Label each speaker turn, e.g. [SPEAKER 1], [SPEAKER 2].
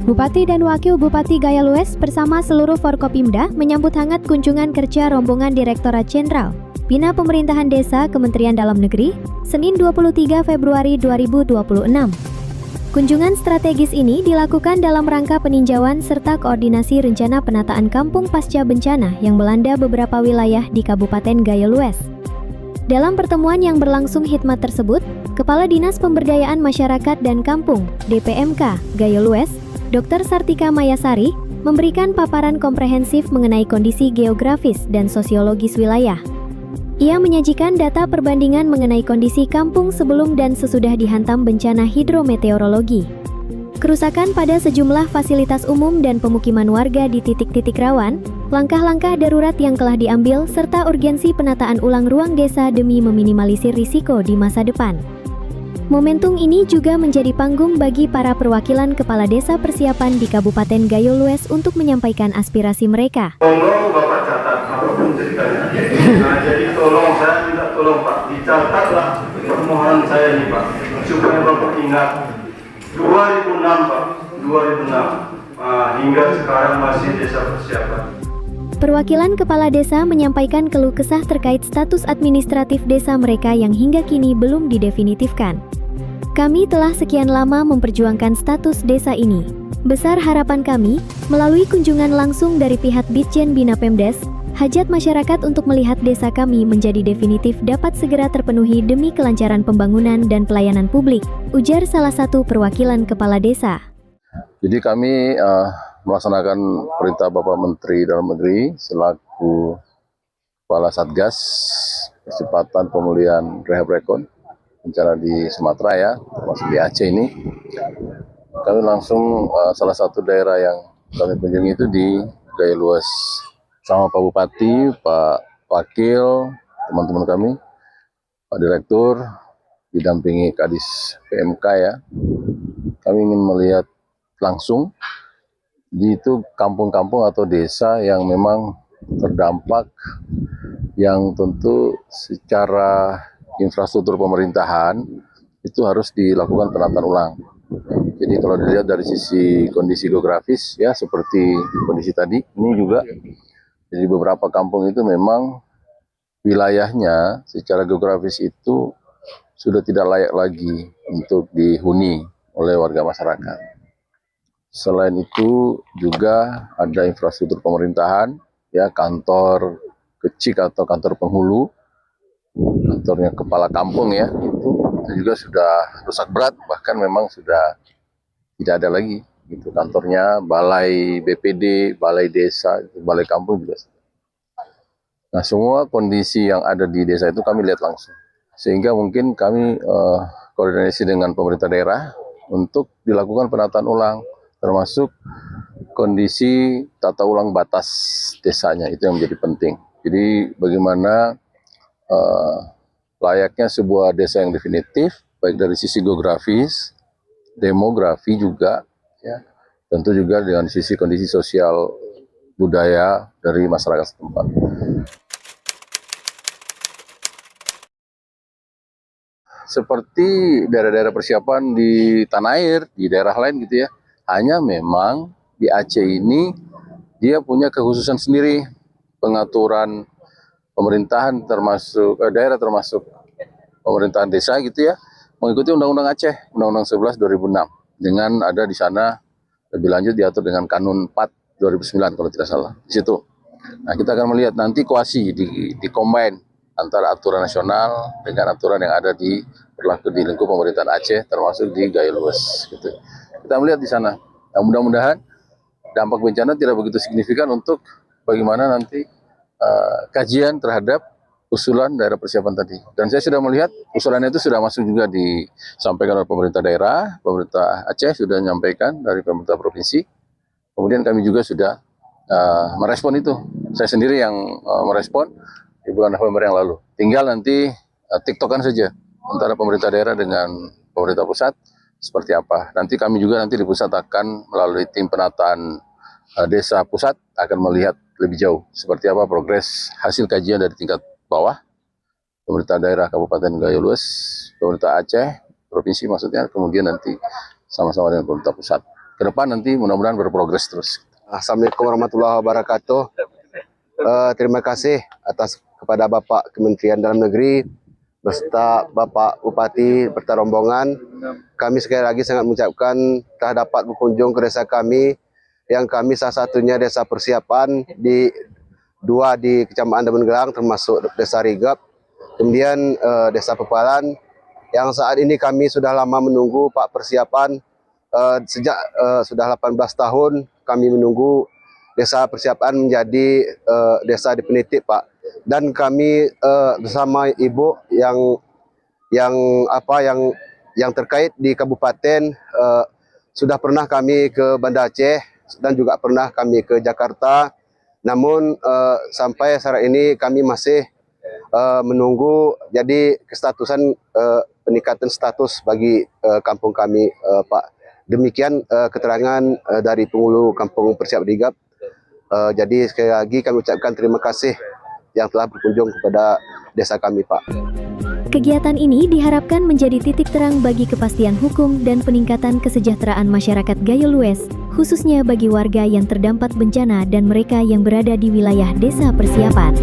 [SPEAKER 1] Bupati dan Wakil Bupati Gaya Lues bersama seluruh Forkopimda menyambut hangat kunjungan kerja rombongan Direktorat Jenderal Bina Pemerintahan Desa Kementerian Dalam Negeri, Senin 23 Februari 2026. Kunjungan strategis ini dilakukan dalam rangka peninjauan serta koordinasi rencana penataan kampung pasca bencana yang melanda beberapa wilayah di Kabupaten Gaya Lues. Dalam pertemuan yang berlangsung khidmat tersebut, Kepala Dinas Pemberdayaan Masyarakat dan Kampung (DPMK) Gaya Lues, Dr. Sartika Mayasari, memberikan paparan komprehensif mengenai kondisi geografis dan sosiologis wilayah. Ia menyajikan data perbandingan mengenai kondisi kampung sebelum dan sesudah dihantam bencana hidrometeorologi. Kerusakan pada sejumlah fasilitas umum dan pemukiman warga di titik-titik rawan, langkah-langkah darurat yang telah diambil, serta urgensi penataan ulang ruang desa demi meminimalisir risiko di masa depan. Momentum ini juga menjadi panggung bagi para perwakilan kepala desa persiapan di Kabupaten Gaya Lues untuk menyampaikan aspirasi mereka.
[SPEAKER 2] Tolong Bapak catat apapun ceritanya. Nah, jadi saya minta tolong Pak, dicatatlah permohonan saya ini Pak, supaya Bapak ingat 2006 Pak, 2006 hingga sekarang masih desa persiapan.
[SPEAKER 1] Perwakilan kepala desa menyampaikan keluh kesah terkait status administratif desa mereka yang hingga kini belum didefinitifkan. Kami telah sekian lama memperjuangkan status desa ini. Besar harapan kami, melalui kunjungan langsung dari pihak Ditjen Bina Pemdes, hajat masyarakat untuk melihat desa kami menjadi definitif dapat segera terpenuhi demi kelancaran pembangunan dan pelayanan publik, ujar salah satu perwakilan kepala desa.
[SPEAKER 3] Jadi kami melaksanakan perintah Bapak Menteri Dalam Negeri selaku Kepala Satgas Percepatan Pemulihan Rehab Rekon bencana di Sumatera ya, termasuk di Aceh ini. Kami langsung salah satu daerah yang kami kunjungi itu di Gaya Lues sama Pak Bupati, Pak Wakil, teman-teman kami, Pak Direktur, didampingi Kadis PMK ya. Kami ingin melihat langsung di itu kampung-kampung atau desa yang memang terdampak, yang tentu secara infrastruktur pemerintahan itu harus dilakukan penataan ulang. Jadi kalau dilihat dari sisi kondisi geografis ya seperti kondisi tadi, ini juga jadi beberapa kampung itu memang wilayahnya secara geografis itu sudah tidak layak lagi untuk dihuni oleh warga masyarakat. Selain itu juga ada infrastruktur pemerintahan, ya kantor kecil atau kantor penghulu, kantornya kepala kampung ya, itu juga sudah rusak berat, bahkan memang sudah tidak ada lagi. Gitu kantornya, balai BPD, balai desa, balai kampung juga. Nah semua kondisi yang ada di desa itu kami lihat langsung, sehingga mungkin kami koordinasi dengan pemerintah daerah untuk dilakukan penataan ulang, termasuk kondisi tata ulang batas desanya, itu yang menjadi penting. Jadi bagaimana layaknya sebuah desa yang definitif, baik dari sisi geografis, demografi juga, ya, tentu juga dengan sisi kondisi sosial budaya dari masyarakat setempat. Seperti daerah-daerah persiapan di tanah air, di daerah lain gitu ya. Hanya memang di Aceh ini dia punya kekhususan sendiri, pengaturan pemerintahan termasuk daerah termasuk pemerintahan desa gitu ya, mengikuti Undang-Undang Aceh, Undang-Undang 11 2006, dengan ada di sana lebih lanjut diatur dengan Kanun 4 2009 kalau tidak salah di situ. Nah kita akan melihat nanti koasi di combine antara aturan nasional dengan aturan yang ada di berlaku di lingkup pemerintahan Aceh termasuk di Gaya Lues gitu. Kita melihat di sana. Nah, mudah-mudahan dampak bencana tidak begitu signifikan untuk bagaimana nanti kajian terhadap usulan daerah persiapan tadi. Dan saya sudah melihat usulannya itu sudah masuk juga disampaikan oleh pemerintah daerah, pemerintah Aceh sudah menyampaikan dari pemerintah provinsi. Kemudian kami juga sudah merespon itu. Saya sendiri yang merespon di bulan November yang lalu. Tinggal nanti tiktokan saja antara pemerintah daerah dengan pemerintah pusat seperti apa. Nanti kami juga nanti di pusat akan melalui tim penataan desa pusat akan melihat lebih jauh seperti apa progres hasil kajian dari tingkat bawah, pemerintah daerah Kabupaten Gaya Lues, pemerintah Aceh, provinsi maksudnya, kemudian nanti sama-sama dengan pemerintah pusat. ke depan nanti mudah-mudahan berprogres terus.
[SPEAKER 4] Assalamualaikum warahmatullahi wabarakatuh. Terima kasih atas kepada Bapak Kementerian Dalam Negeri beserta Bapak Bupati beserta rombongan. Kami sekali lagi sangat mengucapkan telah dapat berkunjung ke desa kami, yang kami salah satunya desa persiapan di Kecamatan Daman Gelang, termasuk desa Rigap, kemudian desa Pepalan, yang saat ini kami sudah lama menunggu Pak persiapan. Sejak sudah 18 tahun kami menunggu desa persiapan menjadi desa definitif, Pak. Dan kami bersama Ibu yang terkait di kabupaten, sudah pernah kami ke Banda Aceh dan juga pernah kami ke Jakarta. Namun sampai saat ini kami masih menunggu jadi kestatusan peningkatan status bagi kampung kami, Pak. Demikian keterangan dari penghulu Kampung Persiap Rigap. Jadi sekali lagi kami ucapkan terima kasih yang telah berkunjung kepada desa kami, Pak.
[SPEAKER 1] Kegiatan ini diharapkan menjadi titik terang bagi kepastian hukum dan peningkatan kesejahteraan masyarakat Gayo Lues, khususnya bagi warga yang terdampak bencana dan mereka yang berada di wilayah desa persiapan.